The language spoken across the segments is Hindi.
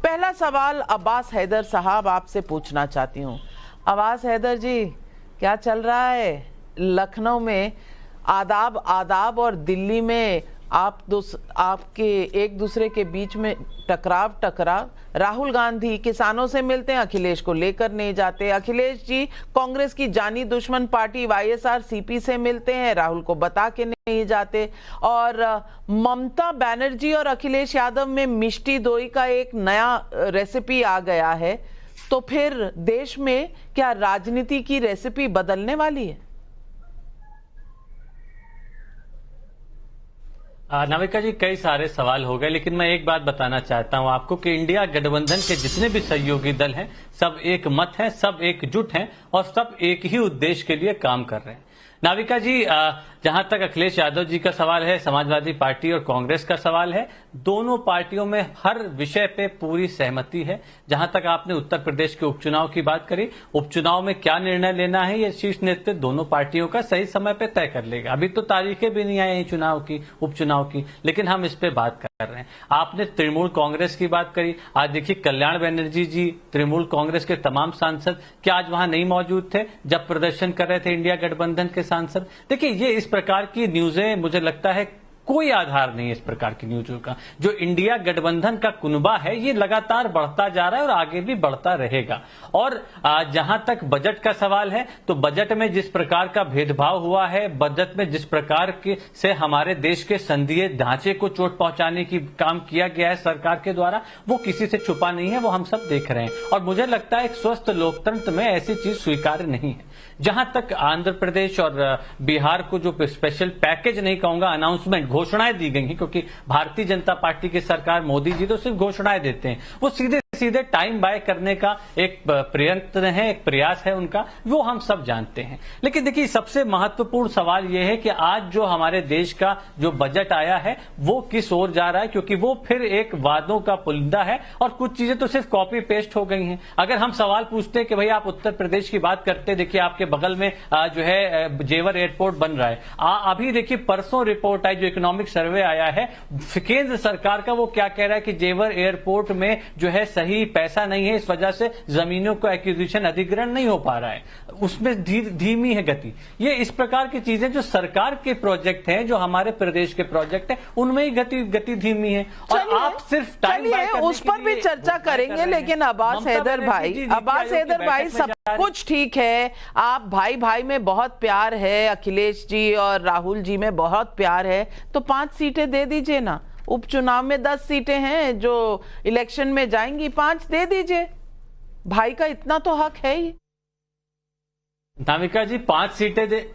पहला सवाल अब्बास हैदर साहब आपसे पूछना चाहती हूँ। अब्बास हैदर जी, क्या चल रहा है लखनऊ में? आदाब आदाब और दिल्ली में आपके एक दूसरे के बीच में टकराव। राहुल गांधी किसानों से मिलते हैं, अखिलेश को लेकर नहीं जाते। अखिलेश जी कांग्रेस की जानी दुश्मन पार्टी वाईएसआर-सीपी से मिलते हैं, राहुल को बता के नहीं जाते। और ममता बनर्जी और अखिलेश यादव में मिष्टी दोई का एक नया रेसिपी आ गया है, तो फिर देश में क्या राजनीति की रेसिपी बदलने वाली है? नाविका जी, कई सारे सवाल हो गए, लेकिन मैं एक बात बताना चाहता हूं आपको कि इंडिया गठबंधन के जितने भी सहयोगी दल हैं, सब एक मत हैं, सब एकजुट हैं और सब एक ही उद्देश्य के लिए काम कर रहे हैं। नाविका जी, जहां तक अखिलेश यादव जी का सवाल है, समाजवादी पार्टी और कांग्रेस का सवाल है, दोनों पार्टियों में हर विषय पे पूरी सहमति है। जहां तक आपने उत्तर प्रदेश के उपचुनाव की बात करी, उपचुनाव में क्या निर्णय लेना है ये शीर्ष नेतृत्व दोनों पार्टियों का सही समय पे तय कर लेगा। अभी तो तारीखें भी नहीं आई हैं चुनाव की, उपचुनाव की, लेकिन हम इस पे बात कर रहे हैं। आपने तृणमूल कांग्रेस की बात करी, आज देखिए कल्याण बनर्जी जी, तृणमूल कांग्रेस के तमाम सांसद क्या आज वहां नहीं मौजूद थे जब प्रदर्शन कर रहे थे इंडिया गठबंधन के सांसद? देखिए, ये इस प्रकार की न्यूज़ें, मुझे लगता है कोई आधार नहीं है इस प्रकार की न्यूज़ों का। जो इंडिया गठबंधन का कुनबा है, ये लगातार बढ़ता जा रहा है और आगे भी बढ़ता रहेगा। और जहां तक बजट का सवाल है, तो बजट में जिस प्रकार का भेदभाव हुआ है, बजट में जिस प्रकार के से हमारे देश के संघीय ढांचे को चोट पहुंचाने की काम किया गया है सरकार के द्वारा, वो किसी से छुपा नहीं है, वो हम सब देख रहे हैं। और मुझे लगता है एक स्वस्थ लोकतंत्र में ऐसी चीज स्वीकार्य नहीं है। जहां तक आंध्र प्रदेश और बिहार को जो स्पेशल पैकेज नहीं कहूंगा, अनाउंसमेंट, घोषणाएं दी गई हैं, क्योंकि भारतीय जनता पार्टी की सरकार, मोदी जी तो सिर्फ घोषणाएं देते हैं, वो सीधे सीधे टाइम बाय करने का एक प्रयत्न है, एक प्रयास है उनका, वो हम सब जानते हैं। लेकिन देखिए, सबसे महत्वपूर्ण सवाल यह है कि आज जो हमारे देश का जो बजट आया है वो किस ओर जा रहा है, क्योंकि वो फिर एक वादों का पुलिंदा है और कुछ चीजें तो सिर्फ कॉपी पेस्ट हो गई हैं। अगर हम सवाल पूछते हैं कि भाई आप उत्तर प्रदेश की बात करते, देखिए आपके बगल में जो है जेवर एयरपोर्ट बन रहा है। अभी देखिए परसों रिपोर्ट आई, जो इकोनॉमिक सर्वे आया है केंद्र सरकार का, वो क्या कह रहा है कि जेवर एयरपोर्ट में जो है सही पैसा नहीं है, इस वजह से जमीनों को एक्विजिशन, अधिग्रहण नहीं हो पा रहा है, उसमें धीमी है गति। ये इस प्रकार की चीजें जो सरकार के प्रोजेक्ट हैं, जो हमारे प्रदेश के प्रोजेक्ट हैं, उनमें ही गति धीमी है। और आप सिर्फ टाइम उस पर भी चर्चा करेंगे, लेकिन अब्बास हैदर भाई, सब कुछ ठीक है, आप भाई भाई में बहुत प्यार है, अखिलेश जी और राहुल जी में बहुत प्यार है, तो 5 सीटें दे दीजिए ना। उपचुनाव में 10 सीटें हैं जो इलेक्शन में जाएंगी, 5 दे दीजिए, भाई का इतना तो हक है ही। नाविका जी, 5 सीटें दे,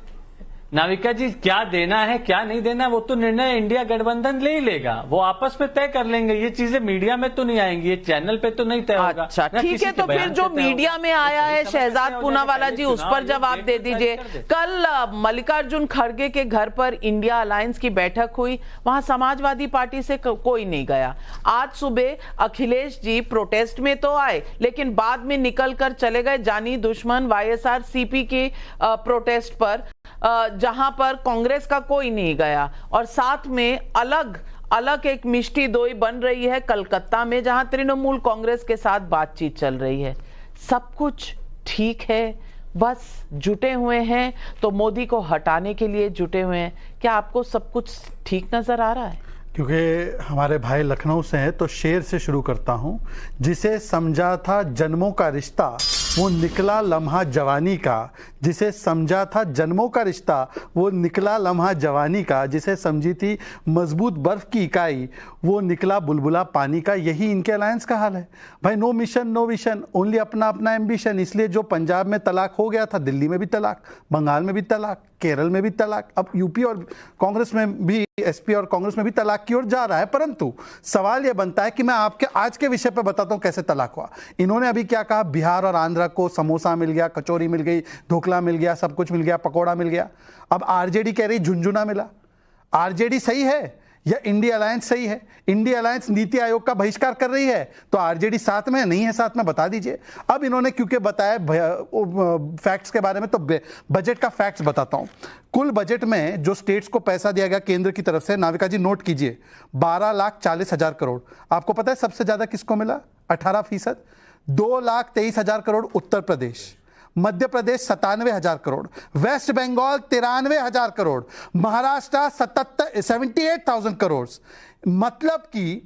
नाविका जी क्या देना है क्या नहीं देना, वो तो निर्णय इंडिया गठबंधन ले ही लेगा, वो आपस में तय कर लेंगे। ये चीजें मीडिया में तो नहीं आएंगी, ये चैनल पे तो नहीं तय होगा। अच्छा ठीक है, तो फिर जो मीडिया में आया है शहजाद पूनावाला जी, उस पर जवाब दे दीजिए। कल मल्लिकार्जुन खड़गे के घर पर इंडिया अलायंस की बैठक हुई, वहां समाजवादी पार्टी से कोई नहीं गया। आज सुबह अखिलेश जी प्रोटेस्ट में तो आए, लेकिन बाद में निकल कर चले गए जानी दुश्मन वाईएसआर-सीपी के प्रोटेस्ट पर, जहां पर कांग्रेस का कोई नहीं गया। और साथ में अलग एक मिष्टी दोई बन रही है कलकत्ता में, जहां तृणमूल कांग्रेस के साथ बातचीत चल रही है। सब कुछ ठीक है, बस जुटे हुए हैं तो मोदी को हटाने के लिए जुटे हुए हैं। क्या आपको सब कुछ ठीक नजर आ रहा है? क्योंकि हमारे भाई लखनऊ से हैं तो शेर से शुरू करता हूं। जिसे समझा था जन्मों का रिश्ता, वो निकला लम्हा जवानी का। जिसे समझा था जन्मों का रिश्ता, वो निकला लम्हा जवानी का। जिसे समझी थी मजबूत बर्फ की इकाई, वो निकला बुलबुला पानी का। यही इनके अलायंस का हाल है भाई। No mission no vision, only अपना अपना एम्बिशन। इसलिए जो पंजाब में तलाक हो गया था, दिल्ली में भी तलाक, बंगाल में भी तलाक, केरल में भी तलाक, अब यूपी और कांग्रेस में भी, एसपी और कांग्रेस में भी तलाक की ओर जा रहा है। परंतु सवाल यह बनता है कि मैं आपके आज के विषय पर बताता हूं कैसे तलाक हुआ। इन्होंने अभी क्या कहा, बिहार और आंध्र को समोसा मिल गया, कचौरी मिल गई, ढोकला मिल गया, सब कुछ मिल गया, पकौड़ा मिल गया। अब आरजेडी कह रही झुंझुना मिला। आरजेडी सही है या इंडिया अलायंस सही है? इंडिया अलायंस नीति आयोग का बहिष्कार कर रही है, तो आरजेडी साथ में नहीं है, साथ में बता दीजिए। अब इन्होंने क्योंकि बताया फैक्ट्स के बारे में, तो बजट का फैक्ट्स बताता हूं। कुल बजट में जो स्टेट्स को पैसा दिया गया केंद्र की तरफ से, नाविका जी नोट कीजिए, 12,40,000 करोड़। आपको पता है सबसे ज्यादा किसको मिला? 18%, 2,23,000 करोड़ उत्तर प्रदेश, मध्य प्रदेश 97,000 करोड़, वेस्ट बंगाल 93,000 करोड़, महाराष्ट्र 78,000 करोड़। मतलब कि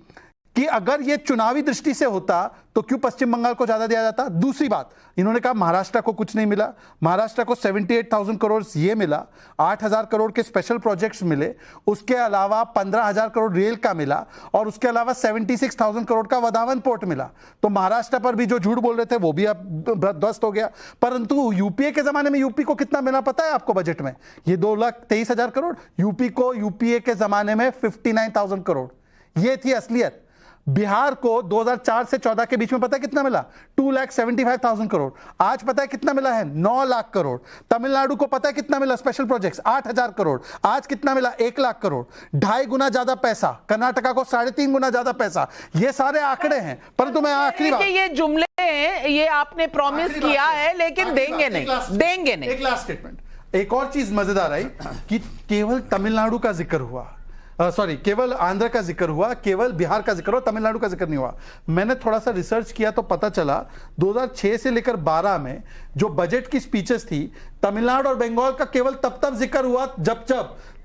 अगर ये चुनावी दृष्टि से होता तो क्यों पश्चिम बंगाल को ज्यादा दिया जाता। दूसरी बात, इन्होंने कहा महाराष्ट्र को कुछ नहीं मिला, महाराष्ट्र को 78,000 करोड़ ये मिला, 8,000 करोड़ के स्पेशल प्रोजेक्ट्स मिले, उसके अलावा 15,000 करोड़ रेल का मिला, और उसके अलावा 76,000 करोड़ का वधावन पोर्ट मिला। तो महाराष्ट्र पर भी जो झूठ बोल रहे थे वो भी अब ध्वस्त हो गया। परंतु यूपीए के जमाने में यूपी को कितना मिला पता है आपको बजट में? ये 2,23,000 करोड़। यूपी को यूपीए के जमाने में 59,000 करोड़। ये थी असलियत। बिहार को 2004 से 14 के बीच में पता है कितना मिला? 2,75,000 करोड़। आज पता है कितना मिला है? 9 लाख करोड़। तमिलनाडु को पता है कितना मिला स्पेशल प्रोजेक्ट्स? 8,000 करोड़। आज कितना मिला? 1 लाख करोड़। 2.5 गुना ज्यादा पैसा। कर्नाटका को 3.5 गुना ज्यादा पैसा। ये सारे आंकड़े हैं। परंतु मैं आखिरी बात, ये जुमले हैं, ये आपने प्रॉमिस किया है लेकिन देंगे नहीं। एक लास्ट स्टेटमेंट। एक और चीज मजेदार आई कि केवल तमिलनाडु का जिक्र हुआ, केवल आंध्र का जिक्र हुआ, केवल बिहार का जिक्र हुआ, तमिलनाडु का जिक्र नहीं हुआ। मैंने थोड़ा सा रिसर्च किया तो पता चला 2006 से लेकर 12 में जो बजट की स्पीचेस थी, तमिलनाडु और बंगाल का केवल तब जिक्र हुआ जब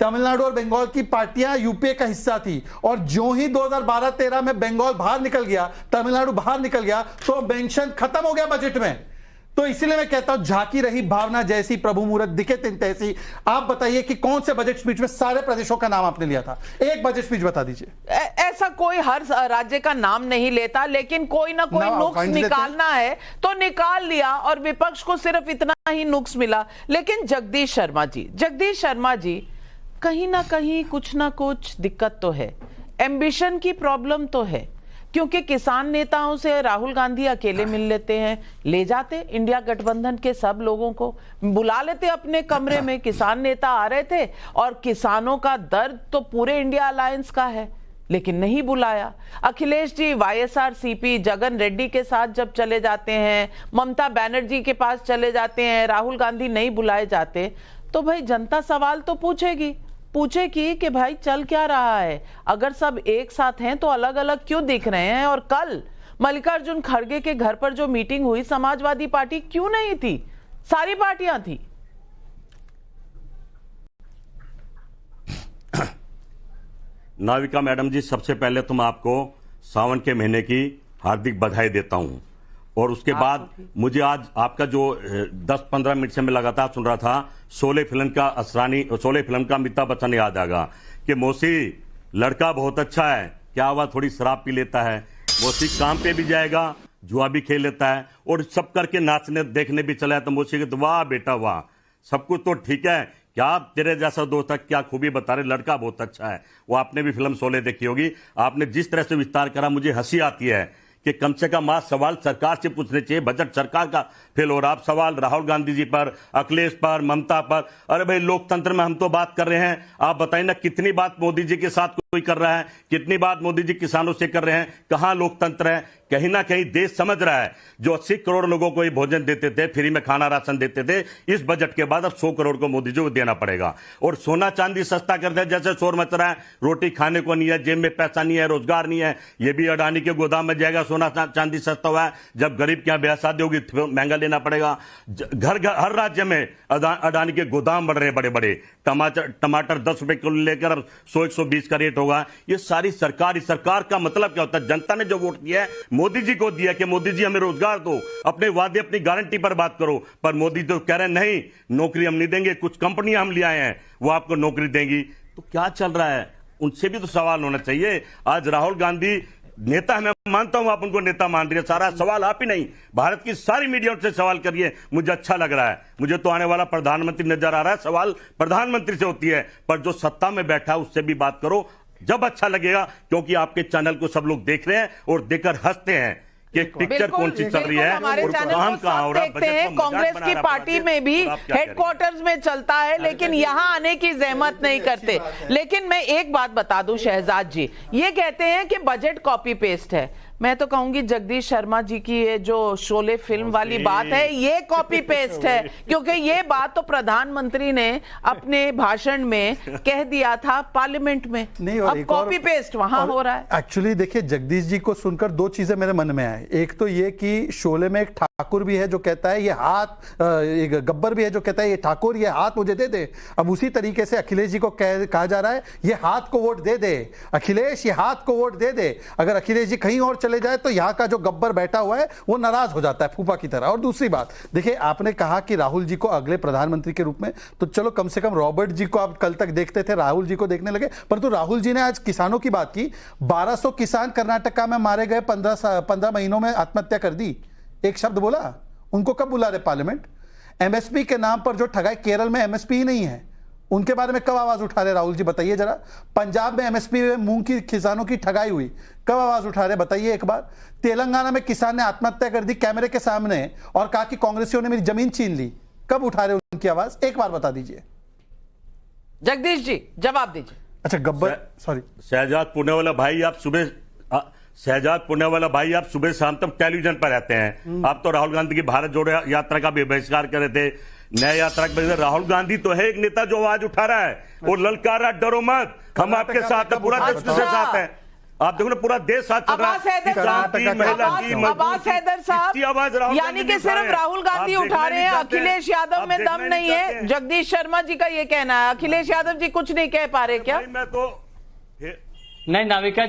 तमिलनाडु और बंगाल की पार्टियां यूपीए का हिस्सा थी। और जो ही 2012-13 में बंगाल बाहर निकल गया, तमिलनाडु बाहर निकल गया, तो मेंशन खत्म हो गया बजट में। तो इसीलिए मैं कहता हूं झांकी रही भावना जैसी, प्रभु मुहूर्त दिखे तिन तैसी। आप बताइए कि कौन से बजट स्पीच में सारे प्रदेशों का नाम आपने लिया था? एक बजट स्पीच बता दीजिए। ऐसा कोई हर राज्य का नाम नहीं लेता, लेकिन कोई ना कोई नुक्स निकालना है तो निकाल लिया, और विपक्ष को सिर्फ इतना ही नुक्स मिला। लेकिन जगदीश शर्मा जी कहीं ना कहीं कुछ ना कुछ दिक्कत तो है, एम्बिशन की प्रॉब्लम तो है, क्योंकि किसान नेताओं से राहुल गांधी अकेले मिल लेते हैं, ले जाते इंडिया गठबंधन के सब लोगों को, बुला लेते अपने कमरे में। किसान नेता आ रहे थे और किसानों का दर्द तो पूरे इंडिया अलायंस का है, लेकिन नहीं बुलाया। अखिलेश जी YSRCP जगन रेड्डी के साथ जब चले जाते हैं, ममता बनर्जी के पास चले जाते हैं, राहुल गांधी नहीं बुलाए जाते, तो भाई जनता सवाल तो पूछेगी कि भाई चल क्या रहा है? अगर सब एक साथ हैं तो अलग अलग क्यों दिख रहे हैं? और कल मल्लिकार्जुन खड़गे के घर पर जो मीटिंग हुई, समाजवादी पार्टी क्यों नहीं थी? सारी पार्टियां थी। नाविका मैडम जी, सबसे पहले तो मैं आपको सावन के महीने की हार्दिक बधाई देता हूं। और उसके बाद मुझे आज आपका जो 10-15 मिनट से मैं लगातार सुन रहा था, शोले फिल्म का अमिताभ बच्चन याद आ गया कि मौसी लड़का बहुत अच्छा है, क्या हुआ थोड़ी शराब पी लेता है, मौसी काम पे भी जाएगा, जुआ भी खेल लेता है, और सब करके नाचने देखने भी चला है। तो मौसी के तो वाह बेटा वाह, सब कुछ तो ठीक है, क्या तेरे जैसा दोस्त है, क्या खूबी बता रहे, लड़का बहुत अच्छा है। वो आपने भी फिल्म शोले देखी होगी। आपने जिस तरह से विस्तार करा, मुझे हंसी आती है कि कम से कम आज सवाल सरकार से पूछने चाहिए। बजट सरकार का फेल हो रहा, आप सवाल राहुल गांधी जी पर, अखिलेश पर, ममता पर। अरे भाई, लोकतंत्र में हम तो बात कर रहे हैं, आप बताइए ना कितनी बात मोदी जी के साथ कोई कर रहा है, कितनी बात मोदी जी किसानों से कर रहे हैं? कहां लोकतंत्र है? कहीं ना कहीं देश समझ रहा है, जो 80 करोड़ लोगों को ये भोजन देते थे, फ्री में खाना राशन देते थे, इस बजट के बाद अब 100 करोड़ को मोदी जी को देना पड़ेगा। और सोना चांदी सस्ता कर दे, जैसे शोर मच रहा है, रोटी खाने को नहीं है, जेब में पैसा नहीं है, रोजगार नहीं है, ये भी अडानी के गोदाम में जाएगा। सोना चांदी सस्ता हुआ है, जब गरीब के यहाँ ब्याह शादी होगी महंगा लेना पड़ेगा। घर हर राज्य में अडानी के गोदाम बढ़ रहे बड़े बड़े। टमाटर 10 रुपए किलो लेकर 100-120 का रेट होगा। ये सारी सरकार का मतलब क्या होता है? जनता ने जो वोट दिया है मोदी जी को दिया कि मोदी जी हमें रोजगार दो, अपने वादे अपनी गारंटी पर बात करो। पर मोदी तो कह रहे हैं नहीं, नौकरी हम नहीं देंगे, कुछ कंपनियां हम ले आए हैं वो आपको नौकरी देंगी। तो क्या चल रहा है? उनसे भी तो सवाल होना चाहिए। आज राहुल गांधी नेता, मैं मानता हूं आप उनको नेता मान रही है, सारा सवाल आप ही नहीं, भारत की सारी मीडिया से सवाल करिए, मुझे अच्छा लग रहा है। मुझे तो आने वाला प्रधानमंत्री नजर आ रहा है, सवाल प्रधानमंत्री से होती है, पर जो सत्ता में बैठा है उससे भी बात करो जब अच्छा लगेगा, क्योंकि आपके चैनल को सब लोग देख रहे हैं और देखकर हंसते हैं कि पिक्चर कौन सी चल रही है और काम कहां हो रहा है। कांग्रेस की पार्टी में भी हेडक्वार्टर्स में चलता है, लेकिन यहां आने की जहमत नहीं करते। लेकिन मैं एक बात बता दूं शहजाद जी, ये कहते हैं कि बजट कॉपी पेस्ट है। मैं तो कहूंगी जगदीश शर्मा जी की ये जो शोले फिल्म वाली बात है ये कॉपी पेस्ट है, क्योंकि ये बात तो प्रधानमंत्री ने अपने भाषण में कह दिया था पार्लियामेंट में। नहीं, और अब कॉपी पेस्ट वहां हो रहा है। एक्चुअली देखिए, जगदीश जी को सुनकर दो चीजें मेरे मन में आए। एक तो ये कि शोले में एक ठाकुर भी है जो कहता है ये हाथ, एक गब्बर भी है जो कहता है ये ठाकुर ये हाथ मुझे दे दे। अब उसी तरीके से अखिलेश जी को कहा जा रहा है ये हाथ को वोट दे दे, अखिलेश ये हाथ को वोट दे दे। अगर अखिलेश जी कहीं और चले जाए तो यहाँ का जो गब्बर बैठा हुआ है वो नाराज हो जाता है फूफा की तरह। और दूसरी बात देखिए, आपने कहा कि राहुल जी को अगले प्रधानमंत्री के रूप में, तो चलो कम से कम रॉबर्ट जी को आप कल तक देखते थे, राहुल जी को देखने लगे। परंतु राहुल जी ने आज किसानों की बात की। 1200 किसान कर्नाटका में मारे गए, 15 महीनों में आत्महत्या कर दी, एक शब्द बोला? उनको कब बुला रहे पार्लियामेंट? एमएसपी के नाम पर जो ठगाई, केरल में एमएसपी ही नहीं है, उनके बारे में कब आवाज उठा रहे राहुल जी? बताइए जरा। पंजाब में एमएसपी में मूंग की किसानों की ठगाई हुई, कब आवाज उठा रहे बताइए एक बार। तेलंगाना में किसान ने आत्महत्या कर दी कैमरे के सामने और कहा कि कांग्रेसियों ने मेरी जमीन छीन ली, कब उठा रहे उनकी आवाज? एक बार बता दीजिए। जगदीश जी जवाब दीजिए। अच्छा गब्बर, सॉरी, शहजाद पुणेवाला भाई, आप सुबह शाम तक टेलीविजन पर रहते हैं। आप तो राहुल गांधी की भारत जोड़ो यात्रा का भी बहिष्कार कर रहे थे, नया यात्रा के। राहुल गांधी तो है एक नेता जो आवाज उठा रहा है, वो ललकार रहा, डरो मत, हम आपके साथ हैं, पूरा देश के साथ है। आप देखो ना, पूरा देश साथ चल रहा है। अब्बास हैदर साहब, यानी कि सिर्फ राहुल गांधी उठा रहे हैं, अखिलेश यादव में दम नहीं है। जगदीश शर्मा जी का ये कहना है, अखिलेश यादव जी कुछ नहीं कह पा रहे क्या? मैं तो नहीं, नाविका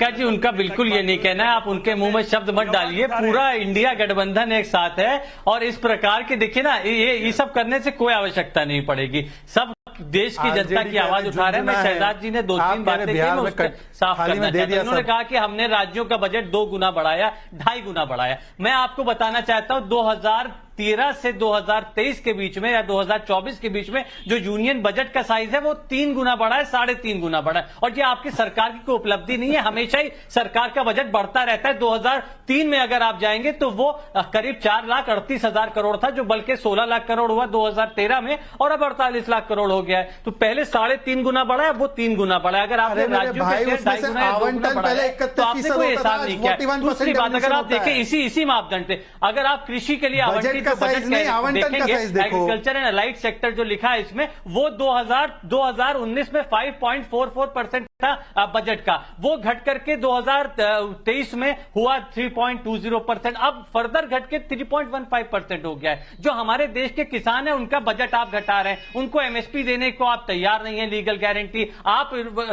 जी उनका बिल्कुल ये नहीं कहना है। आप उनके मुंह में शब्द मत डालिए। पूरा इंडिया गठबंधन एक साथ है और इस प्रकार की देखिए ना, ये सब करने से कोई आवश्यकता नहीं पड़ेगी। सब देश की जनता की आवाज उठा रहे हैं। मैं शहजाद जी ने 2-3 बातें की, मैं उसको साफ करना चाहता हूं। उन्होंने कहा कि हमने राज्यों का बजट 2 गुना बढ़ाया, 2.5 गुना बढ़ाया। मैं आपको बताना चाहता हूं 2013 से 2023 के बीच में या 2024 के बीच में जो यूनियन बजट का साइज है वो 3 गुना बढ़ा है, 3.5 गुना बढ़ा है। और ये आपकी सरकार की कोई उपलब्धि नहीं है, हमेशा ही सरकार का बजट बढ़ता रहता है। 2003 में अगर आप जाएंगे तो वो करीब 4,38,000 करोड़ था, जो बल्कि 16 लाख करोड़ हुआ 2013 में, और अब 48 लाख करोड़ हो गया है। तो पहले 3.5 गुना बढ़ा है, वो 3 गुना बढ़ा है। अगर आपने राज्यों के शेयर 2.5 गुना या 2 गुना बढ़ाया है तो आपने कोई हिसाब नहीं किया। दूसरी बात, अगर आप देखें इसी मापदंड पे, अगर आप कृषि के लिए आवंटित एग्रीकल्चर एंड अलाइड सेक्टर जो लिखा है इसमें, वो 2019 में 5.44% था बजट का, वो घट करके 2023 में हुआ 3.20%, अब फर्दर घट के 3.15% हो गया है। जो हमारे देश के किसान हैं उनका बजट आप घटा रहे हैं, उनको एमएसपी देने को आप तैयार नहीं है, लीगल गारंटी। आप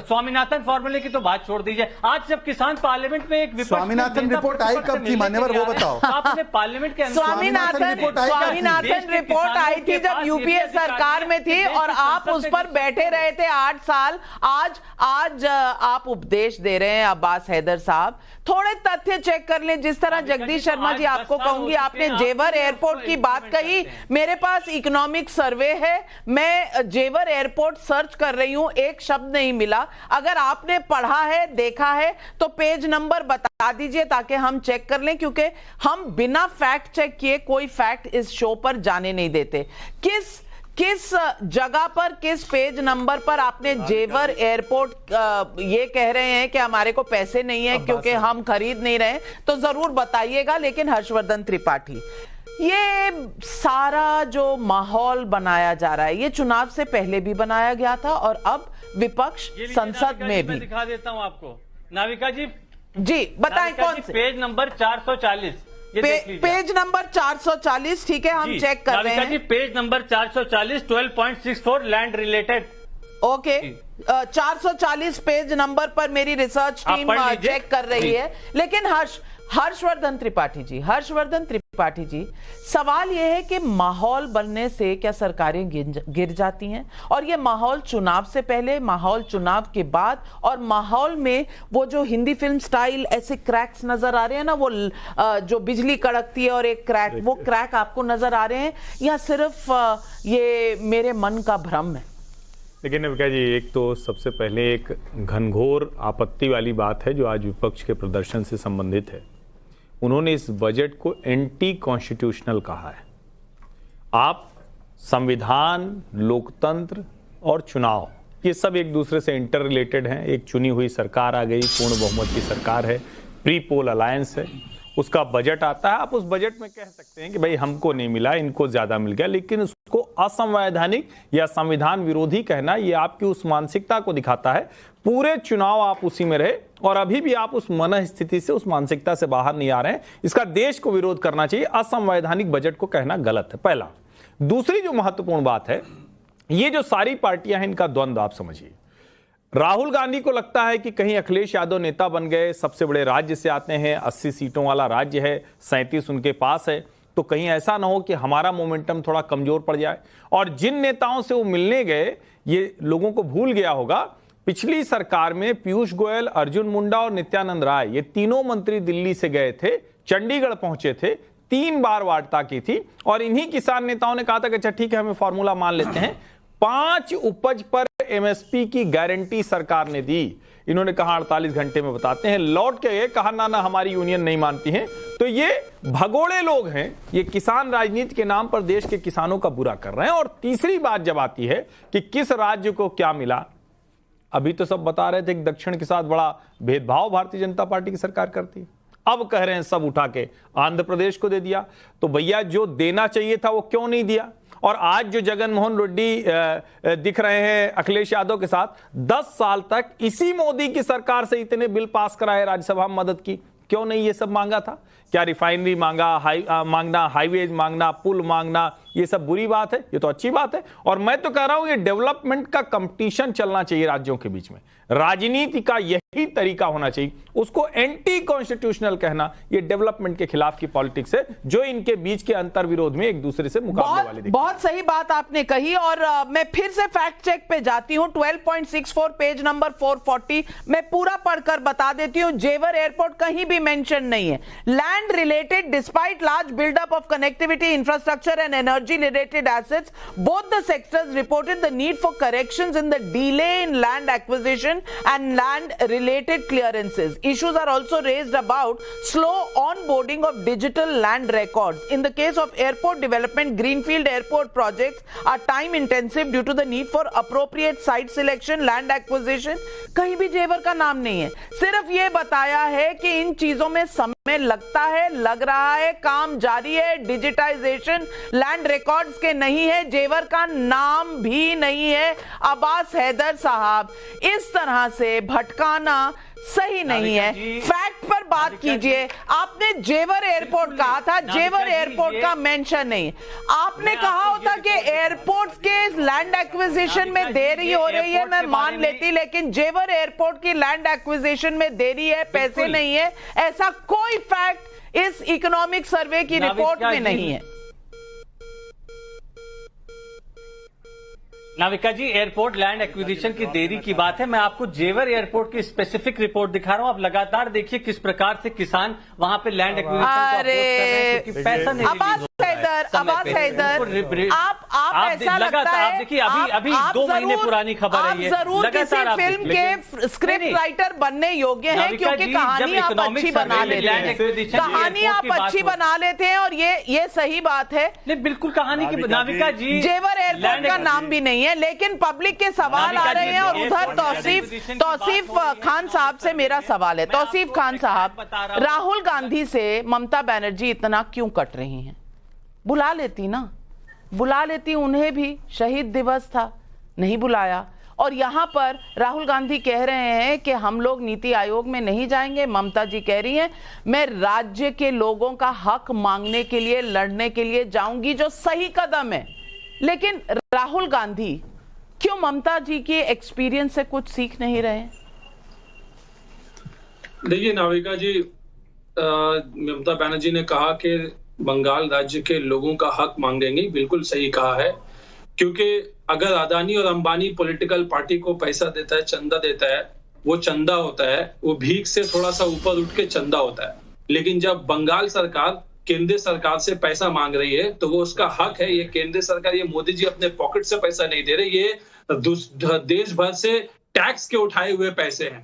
स्वामीनाथन फॉर्मूले की तो बात छोड़ दीजिए। आज जब किसान पार्लियामेंट में एक स्वामीनाथन रिपोर्ट आई कब थी मान्यवर, वो बताओ। आपने पार्लियामेंट के स्वामीनाथन रिपोर्ट आई थी जब यूपीए सरकार में थी और आप उस पर बैठे रहे थे 8 साल। आज आप उपदेश दे रहे हैं अब्बास हैदर साहब। थोड़े तथ्य चेक कर लें। जिस तरह जगदीश शर्मा जी आपको कहूंगी, आपने जेवर एयरपोर्ट की बात कही, मेरे पास इकोनॉमिक सर्वे है, मैं जेवर एयरपोर्ट सर्च कर रही हूं, एक शब्द नहीं मिला। अगर आपने पढ़ा है, देखा है तो पेज नंबर बता दीजिए ताकि हम चेक कर लें, क्योंकि हम बिना फैक्ट चेक किए कोई फैक्ट इस शो पर जाने नहीं देते। किस जगह पर, किस पेज नंबर पर आपने जेवर एयरपोर्ट ये कह रहे हैं कि हमारे को पैसे नहीं है क्योंकि हम खरीद नहीं रहे, तो जरूर बताइएगा। लेकिन हर्षवर्धन त्रिपाठी, ये सारा जो माहौल बनाया जा रहा है, ये चुनाव से पहले भी बनाया गया था और अब विपक्ष संसद में भी। दिखा देता हूं आपको, नाविका जी बताएं कौन से पेज नंबर 440, पेज नंबर 440, ठीक है, हम चेक कर रहे हैं। Page number 440, 12.64 land related. Okay, 440 page number पर मेरी रिसर्च टीम चेक कर रही है। लेकिन हर्षवर्धन त्रिपाठी जी, सवाल यह है कि माहौल बनने से क्या सरकारें गिर जाती हैं? और ये माहौल चुनाव से पहले, माहौल चुनाव के बाद, और माहौल में वो जो हिंदी फिल्म स्टाइल ऐसे क्रैक्स नजर आ रहे हैं ना, वो जो बिजली कड़कती है और एक क्रैक, वो क्रैक आपको नजर आ रहे हैं या सिर्फ ये मेरे मन का भ्रम है? लेकिन नविका जी, एक तो सबसे पहले एक घनघोर आपत्ति वाली बात है जो आज विपक्ष के प्रदर्शन से संबंधित है। उन्होंने इस बजट को एंटी कॉन्स्टिट्यूशनल कहा है। आप संविधान, लोकतंत्र और चुनाव ये सब एक दूसरे से इंटर रिलेटेड हैं। एक चुनी हुई सरकार आ गई, पूर्ण बहुमत की सरकार है, प्री पोल अलायंस है, उसका बजट आता है। आप उस बजट में कह सकते हैं कि भाई हमको नहीं मिला, इनको ज्यादा मिल गया, लेकिन उसको असंवैधानिक या संविधान विरोधी कहना ये आपकी उस मानसिकता को दिखाता है। पूरे चुनाव आप उसी में रहे और अभी भी आप उस मन स्थिति से, उस मानसिकता से बाहर नहीं आ रहे हैं। इसका देश को विरोध करना चाहिए। असंवैधानिक बजट को कहना गलत है, पहला। दूसरी जो महत्वपूर्ण बात है, ये जो सारी पार्टियां हैं, इनका द्वंद्व आप समझिए। राहुल गांधी को लगता है कि कहीं अखिलेश यादव नेता बन गए, सबसे बड़े राज्य से आते हैं, 80 सीटों वाला राज्य है, 37 उनके पास है, तो कहीं ऐसा ना हो कि हमारा मोमेंटम थोड़ा कमजोर पड़ जाए। और जिन नेताओं से वो मिलने गए, ये लोगों को भूल गया होगा, पिछली सरकार में पीयूष गोयल, अर्जुन मुंडा और नित्यानंद राय, ये तीनों मंत्री दिल्ली से गए थे, चंडीगढ़ पहुंचे थे, 3 बार वार्ता की थी और इन्हीं किसान नेताओं ने कहा था कि अच्छा ठीक है, हमें फॉर्मूला मान लेते हैं। 5 उपज पर एमएसपी की गारंटी सरकार ने दी। इन्होंने कहा 48 घंटे में बताते हैं, लौट के गए, कहा ना हमारी यूनियन नहीं मानती है। तो ये भगोड़े लोग हैं, ये किसान राजनीति के नाम पर देश के किसानों का बुरा कर रहे हैं। और तीसरी बात जब आती है कि किस राज्य को क्या मिला, अभी तो सब बता रहे थे कि दक्षिण के साथ बड़ा भेदभाव भारतीय जनता पार्टी की सरकार करती है, अब कह रहे हैं सब उठा के आंध्र प्रदेश को दे दिया। तो भैया जो देना चाहिए था वो क्यों नहीं दिया? और आज जो जगन मोहन रेड्डी दिख रहे हैं अखिलेश यादव के साथ, 10 साल तक इसी मोदी की सरकार से इतने बिल पास कराए राज्यसभा में मदद की, क्यों नहीं ये सब मांगा था? क्या रिफाइनरी मांगना, हाईवेज मांगना, पुल मांगना, ये सब बुरी बात है? ये तो अच्छी बात है। और मैं तो कह रहा हूं ये डेवलपमेंट का कंपटीशन चलना चाहिए राज्यों के बीच में, राजनीति का यही तरीका होना चाहिए। उसको एंटी कॉन्स्टिट्यूशनल कहना ये डेवलपमेंट के खिलाफ की पॉलिटिक्स है, जो इनके बीच के अंतर विरोध में एक दूसरे से मुकाबले वाले दिखते हैं। बहुत सही बात आपने कही। और मैं फिर से फैक्ट चेक पे जाती हूं, 12.64 पेज नंबर 440 मैं पूरा पढ़कर बता देती हूं। जेवर एयरपोर्ट कहीं भी मेंशन नहीं है। Land related despite large buildup of connectivity infrastructure and energy related assets, both the sectors reported the need for corrections in the delay in land acquisition and land related clearances. Issues are also raised about slow onboarding of digital land records. In the case of airport development, greenfield airport projects are time intensive due to the need for appropriate site selection, land acquisition. कहीं भी जेवर का नाम नहीं है, सिर्फ ये बताया है कि इन चीजों में समय लगता है, लग रहा है, काम जारी है, डिजिटाइजेशन लैंड रिकॉर्ड्स के नहीं है, जेवर का नाम भी नहीं है। अब्बास हैदर साहब, इस तरह से भटकाना सही नहीं है। फैक्ट पर बात कीजिए। आपने जेवर एयरपोर्ट कहा था, जेवर एयरपोर्ट का मेंशन नहीं। आपने कहा होता कि एयरपोर्ट के लैंड एक्विजिशन में देरी हो रही है, मैं मान लेती, लेकिन जेवर एयरपोर्ट की लैंड एक्विजिशन में देरी है, पैसे नहीं है, ऐसा कोई फैक्ट इस इकोनॉमिक सर्वे की रिपोर्ट में नहीं है। नाविका जी, एयरपोर्ट लैंड एक्विजिशन की देरी की बात है। मैं आपको जेवर एयरपोर्ट की स्पेसिफिक रिपोर्ट दिखा रहा हूं। आप लगातार देखिए किस प्रकार से किसान वहां पे लैंड एक्विजिशन को अप्रोच कर रहे हैं, क्योंकि पैसा नहीं अब्बास हैदर, आप ऐसा लगता है, आप देखिए अभी 2 महीने पुरानी खबर है ये, जरूर किसी फिल्म के स्क्रिप्ट राइटर बनने योग्य हैं, क्योंकि कहानी आप अच्छी बना लेते हैं, कहानी आप अच्छी बना लेते हैं, और ये सही बात है। बिल्कुल कहानी की। नाविका जी, जेवर एयरपोर्ट का नाम भी नहीं है, लेकिन पब्लिक के सवाल आ रहे हैं। और उधर तौसीफ खान साहब से मेरा सवाल है। तौसीफ खान साहब, राहुल गांधी से ममता बनर्जी इतना क्यों कट रही हैं? बुला लेती ना, बुला लेती, उन्हें भी शहीद दिवस था, नहीं बुलाया। और यहां पर राहुल गांधी कह रहे हैं कि हम लोग नीति आयोग में नहीं जाएंगे। ममता जी कह रही हैं मैं राज्य के लोगों का हक मांगने के लिए, लड़ने के लिए जाऊंगी, जो सही कदम है। लेकिन राहुल गांधी क्यों ममता जी के एक्सपीरियंस से कुछ सीख नहीं रहे? देखिए नाविका जी, ममता बनर्जी ने कहा कि बंगाल राज्य के लोगों का हक मांगेंगे, बिल्कुल सही कहा है। क्योंकि अगर अदानी और अंबानी पॉलिटिकल पार्टी को पैसा देता है, चंदा देता है, वो चंदा होता है, वो भीख से थोड़ा सा ऊपर उठ के चंदा होता है। लेकिन जब बंगाल सरकार केंद्र सरकार से पैसा मांग रही है तो वो उसका हक है। ये केंद्र सरकार, ये मोदी जी अपने पॉकेट से पैसा नहीं दे रहे, ये देश भर से टैक्स के उठाए हुए पैसे हैं।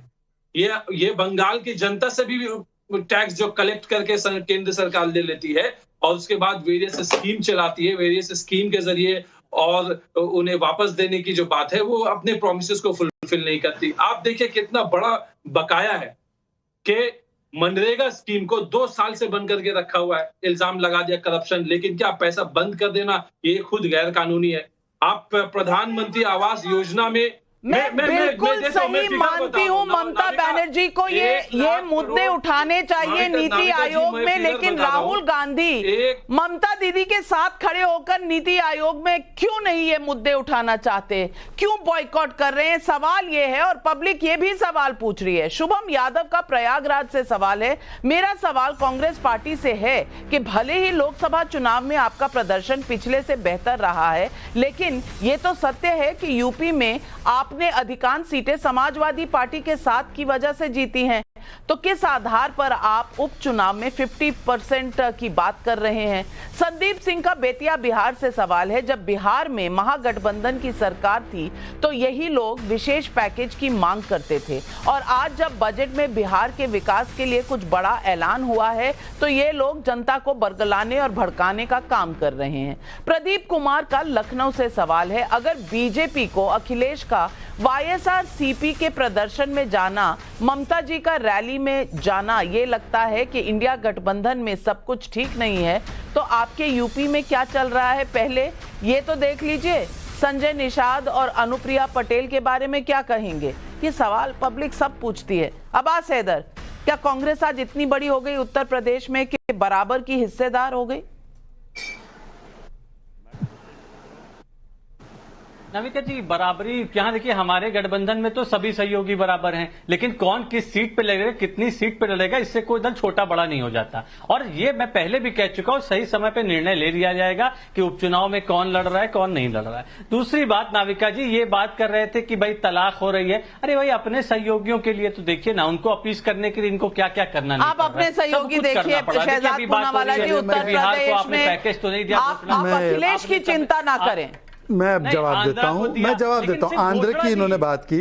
ये बंगाल की जनता से भी टैक्स जो कलेक्ट करके केंद्र सरकार ले लेती है, और उसके बाद वेरियस स्कीम चलाती है। वेरियस स्कीम के जरिए और उन्हें वापस देने की जो बात है वो अपने प्रोमिसेस को फुलफिल नहीं करती। आप देखिए कितना बड़ा बकाया है कि मनरेगा स्कीम को 2 साल से बंद करके रखा हुआ है, इल्जाम लगा दिया करप्शन, लेकिन क्या पैसा बंद कर देना ये खुद गैर कानूनी है? आप प्रधानमंत्री आवास योजना में मैं बिल्कुल सही मानती हूँ ममता बनर्जी को ये मुद्दे उठाने चाहिए नीति आयोग में, लेकिन राहुल गांधी ममता दीदी के साथ खड़े होकर नीति आयोग में क्यों नहीं ये मुद्दे उठाना चाहते, क्यों बॉयकॉट कर रहे हैं? सवाल ये है और पब्लिक ये भी सवाल पूछ रही है। शुभम यादव का प्रयागराज से सवाल है, मेरा सवाल कांग्रेस पार्टी से है कि भले ही लोकसभा चुनाव में आपका प्रदर्शन पिछले से बेहतर रहा है, लेकिन ये तो सत्य है कि यूपी में आपने अधिकांश सीटें समाजवादी पार्टी के साथ की वजह से जीती हैं। तो किस आधार पर आप उपचुनाव में 50% की बात कर रहे हैं? संदीप सिंह का बेतिया बिहार से सवाल है, जब बिहार में महागठबंधन की सरकार थी तो यही लोग विशेष पैकेज की मांग करते थे, और आज जब बजट में बिहार के विकास के लिए कुछ बड़ा ऐलान हुआ है तो ये लोग जनता को बरगलाने और भड़काने का काम कर रहे हैं। प्रदीप कुमार का लखनऊ से सवाल है, अगर बीजेपी को अखिलेश का वाईएसआरसीपी के प्रदर्शन में जाना, ममता जी का रैली में जाना ये लगता है कि इंडिया गठबंधन में सब कुछ ठीक नहीं है, तो आपके यूपी में क्या चल रहा है पहले ये तो देख लीजिए। संजय निषाद और अनुप्रिया पटेल के बारे में क्या कहेंगे? ये सवाल पब्लिक सब पूछती है। अब्बास हैदर, क्या कांग्रेस आज इतनी बड़ी हो गई उत्तर प्रदेश में कि बराबर की हिस्सेदार हो गई? नमिता जी, बराबरी यहाँ देखिए, हमारे गठबंधन में तो सभी सहयोगी बराबर हैं, लेकिन कौन किस सीट पे लड़ेगा, कितनी सीट पे लड़ेगा, इससे कोई दल छोटा बड़ा नहीं हो जाता। और ये मैं पहले भी कह चुका हूँ, सही समय पे निर्णय ले लिया जाएगा कि उपचुनाव में कौन लड़ रहा है कौन नहीं लड़ रहा है। दूसरी बात, नाविका जी ये बात कर रहे थे कि भाई तलाक हो रही है, अरे भाई अपने सहयोगियों के लिए तो देखिए ना, उनको अपील करने के लिए इनको क्या क्या करना नहीं। आप अपने सहयोगी देखिए, शहजाद पूनावाला जी उत्तर प्रदेश में, पैकेज तो नहीं दिया, आप अखिलेश की चिंता ना करें। मैं अब जवाब देता हूँ, आंध्र की इन्होंने बात की।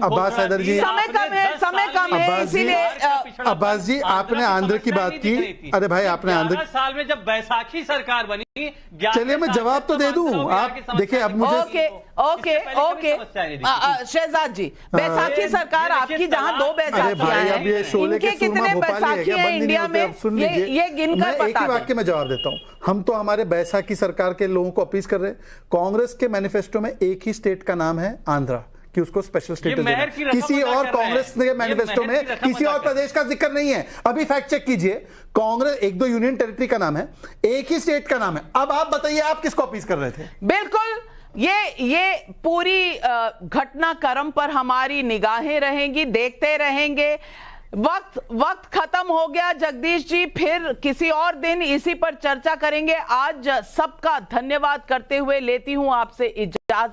अब्बास हैदर जी, समय कम है इसीलिए। अब्बास जी, आपने आंध्र की बात की। अरे भाई, आपने आंध्र साल में जब बैसाखी सरकार बनी, चलिए मैं जवाब तो दे दूं। आप देखिए, अब मुझे ओके शहजाद जी, बैसाखी सरकार आपकी जहां 2 बैसाखियां हैं, इनके कितने बैसाखी हैं इंडिया में, ये गिनकर बता। एक ही वाक्य में जवाब देता हूं। हम तो हमारे बैसाखी सरकार के लोगों को अपील कर रहे हैं। कांग्रेस के मैनिफेस्टो में एक ही स्टेट का नाम है आंध्रा, कि उसको स्पेशल स्टेटस देना। किसी और कांग्रेस के मैनिफेस्टो में किसी और प्रदेश का जिक्र नहीं है। अभी फैक्ट चेक कीजिए, कांग्रेस 1-2 यूनियन टेरिटरी का नाम है, एक ही स्टेट का नाम है। अब आप बताइए, आप किसको अपील कर रहे थे? बिल्कुल, ये पूरी घटनाक्रम पर हमारी निगाहें रहेंगी, देखते रहेंगे। वक्त खत्म हो गया जगदीश जी, फिर किसी और दिन इसी पर चर्चा करेंगे। आज सबका धन्यवाद करते हुए लेती हूं आपसे इजाजत।